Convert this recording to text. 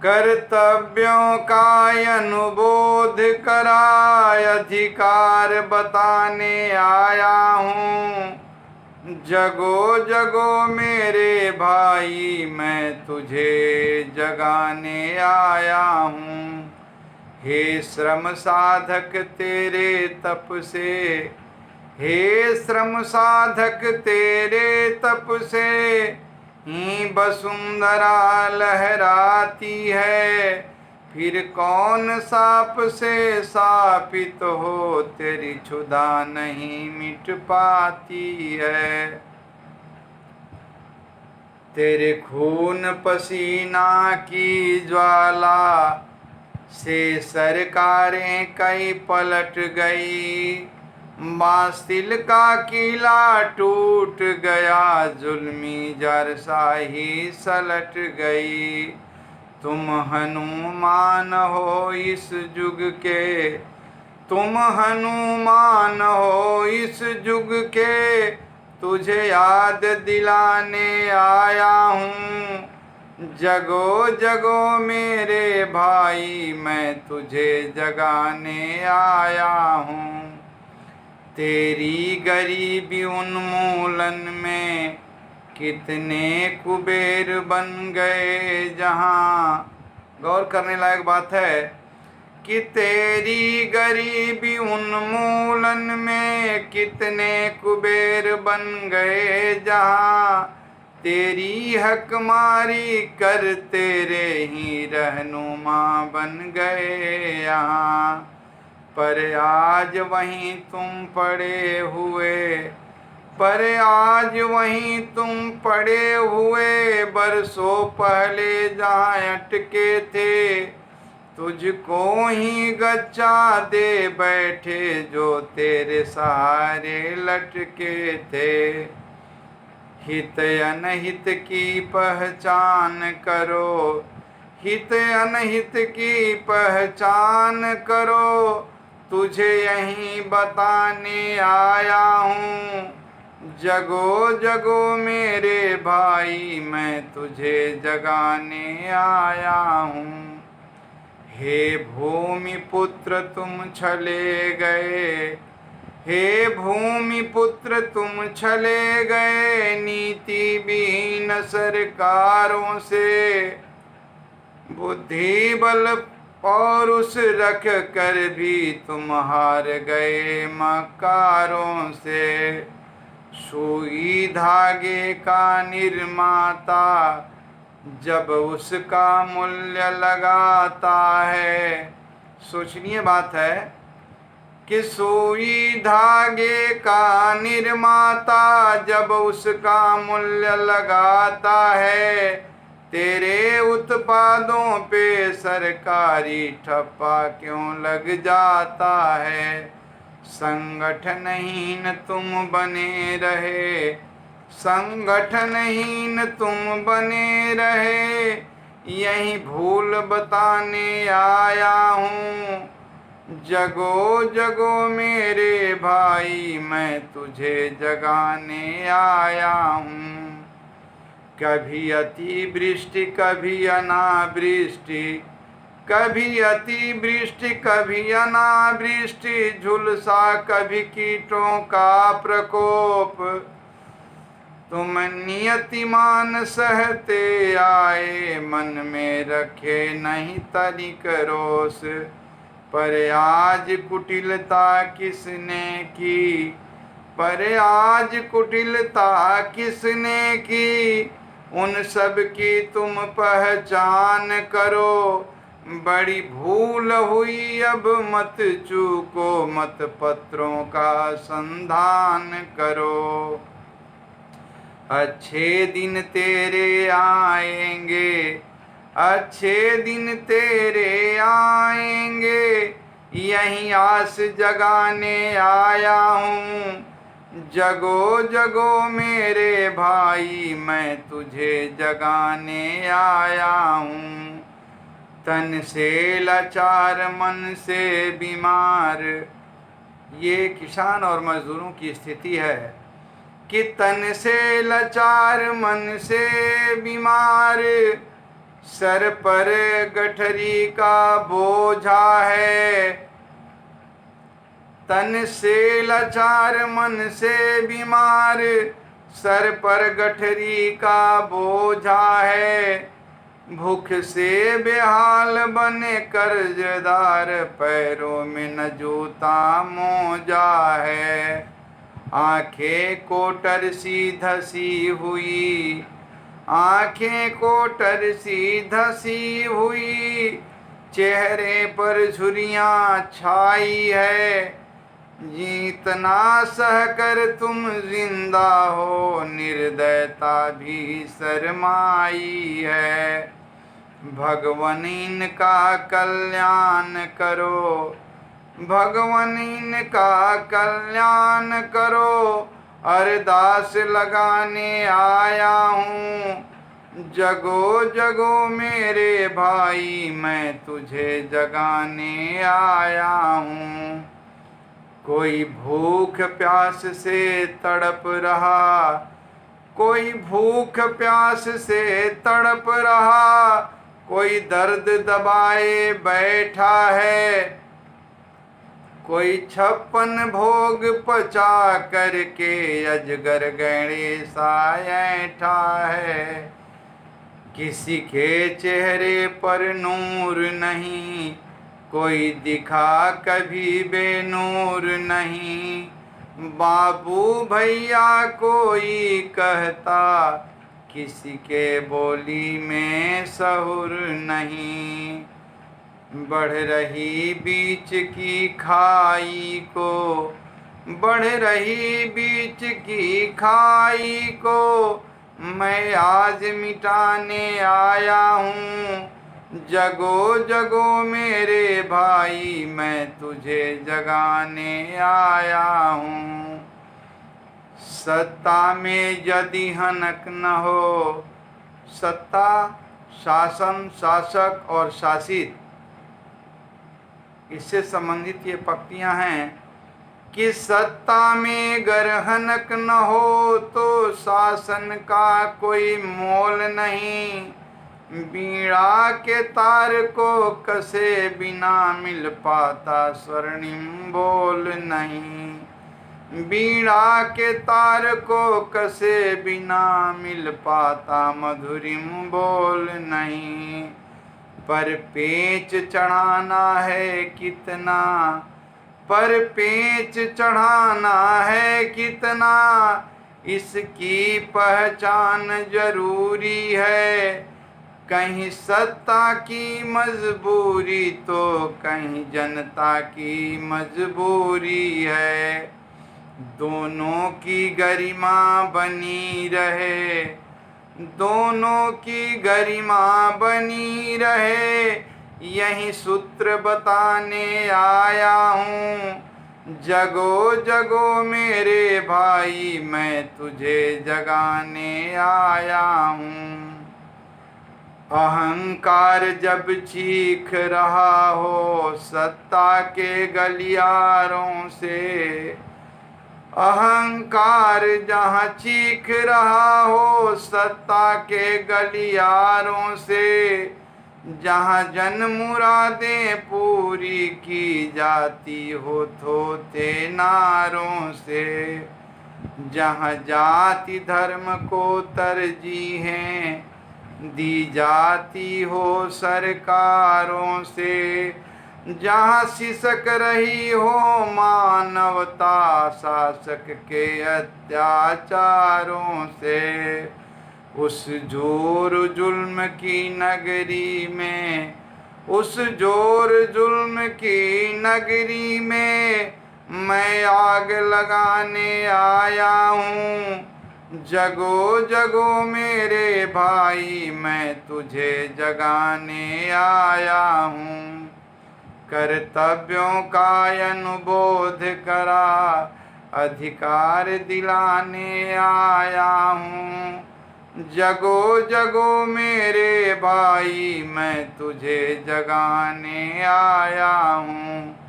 कर्तव्यों का अनुबोध कराय अधिकार बताने आया हूँ। जगो जगो मेरे भाई मैं तुझे जगाने आया हूँ। हे श्रम साधक तेरे तप से, हे श्रम साधक तेरे तप से ही वसुंधरा लहराती है। फिर कौन साप से शापित हो, तेरी क्षुधा नहीं मिट पाती है। तेरे खून पसीना की ज्वाला से सरकारें कई पलट गई। बास्तिल का किला टूट गया, जुल्मी जारशाही सलट गई। तुम हनुमान हो इस युग के, तुम हनुमान हो इस युग के, तुझे याद दिलाने आया हूँ। जगो जगो मेरे भाई मैं तुझे जगाने आया हूँ। तेरी गरीबी उन्मूलन में कितने कुबेर बन गए जहाँ। गौर करने लायक बात है कि तेरी गरीबी उन्मूलन में कितने कुबेर बन गए जहाँ। तेरी हकमारी कर तेरे ही रहनुमा बन गए यहाँ। पर आज वहीं तुम पड़े हुए, पर आज वहीं तुम पड़े हुए, बरसों पहले जहाँ अटके थे। तुझको ही गच्चा दे बैठे जो तेरे सहारे लटके थे। हित अनहित की पहचान करो, हित अनहित की पहचान करो, तुझे यहीं बताने आया हूँ। जगो जगो मेरे भाई मैं तुझे जगाने आया हूँ। हे भूमि पुत्र तुम चले गए, हे भूमि पुत्र तुम चले गए, नीति विहीन सरकारों से। बुद्धि बल पौरुष रख कर भी तुम हार गए मकारों से। सुई धागे का निर्माता जब उसका मूल्य लगाता है। सोचनीय बात है कि सुई धागे का निर्माता जब उसका मूल्य लगाता है, तेरे उत्पादों पे सरकारी ठप्पा क्यों लग जाता है। संगठनहीन तुम बने रहे, संगठनहीन तुम बने रहे, यही भूल बताने आया हूँ। जगो जगो मेरे भाई मैं तुझे जगाने आया हूँ। कभी अतिवृष्टि कभी अनावृष्टि, कभी अतिवृष्टि कभी अनावृष्टि, झुलसा कभी कीटों का प्रकोप। तुम नियतिमान सहते आए, मन में रखे नहीं तनिक रोष। पर आज कुटिलता किसने की, पर आज कुटिलता किसने की, उन सब की तुम पहचान करो। बड़ी भूल हुई अब मत चूको, मत पत्रों का संधान करो। अच्छे दिन तेरे आएंगे, अच्छे दिन तेरे आएंगे, यही आस जगाने आया हूँ। जगो जगो मेरे भाई मैं तुझे जगाने आया हूँ। तन से लाचार मन से बीमार, ये किसान और मजदूरों की स्थिति है कि तन से लाचार मन से बीमार, सर पर गठरी का बोझा है, तन से लाचार मन से बीमार, सर पर गठरी का बोझा है। भूख से बेहाल बने कर्जदार, पैरों में न जूता मोजा है। आंखें कोटर सी धसी हुई, आंखें कोटर सी धसी हुई, चेहरे पर झुर्रियां छाई है। जितना सहकर तुम जिंदा हो, निर्दयता भी शर्माई है। भगवान इनका कल्याण करो, भगवान इनका कल्याण करो, अरदास लगाने आया हूँ। जगो जगो मेरे भाई, मैं तुझे जगाने आया हूँ। कोई भूख प्यास से तड़प रहा, कोई भूख प्यास से तड़प रहा, कोई दर्द दबाए बैठा है। कोई 56 भोग पचा करके अजगर गणेशा ऐठा है। किसी के चेहरे पर नूर नहीं, कोई दिखा कभी बेनूर नहीं। बाबू भैया कोई कहता, किसी के बोली में सहुर नहीं। बढ़ रही बीच की खाई को, बढ़ रही बीच की खाई को, मैं आज मिटाने आया हूँ। जगो जगो मेरे भाई, मैं तुझे जगाने आया हूँ। सत्ता में यदि हनक न हो, सत्ता शासन, शासक और शासित, इससे संबंधित ये पंक्तियां हैं कि सत्ता में गर हनक न हो तो शासन का कोई मोल नहीं। बीड़ा के तार को कसे बिना मिल पाता स्वर्णिम बोल नहीं। बीड़ा के तार को कसे बिना मिल पाता मधुरिम बोल नहीं। पर पेच चढ़ाना है कितना, पर पेच चढ़ाना है कितना, इसकी पहचान जरूरी है। कहीं सत्ता की मजबूरी तो कहीं जनता की मजबूरी है। दोनों की गरिमा बनी रहे, दोनों की गरिमा बनी रहे, यही सूत्र बताने आया हूँ। जगो जगो मेरे भाई, मैं तुझे जगाने आया हूँ। अहंकार जब चीख रहा हो सत्ता के गलियारों से, अहंकार जहाँ चीख रहा हो सत्ता के गलियारों से, जहाँ जन मुरादें पूरी की जाती हो थोते नारों से, जहाँ जाति धर्म को तरजीहें दी जाती हो सरकारों से, जहाँ सिसक रही हो मानवता शासक के अत्याचारों से, उस जोर जुल्म की नगरी में, उस जोर जुल्म की नगरी में मैं आग लगाने आया हूँ। जगो जगो मेरे भाई, मैं तुझे जगाने आया हूँ। कर्तव्यों का अनुबोध करा, अधिकार दिलाने आया हूँ। जगो जगो मेरे भाई, मैं तुझे जगाने आया हूँ।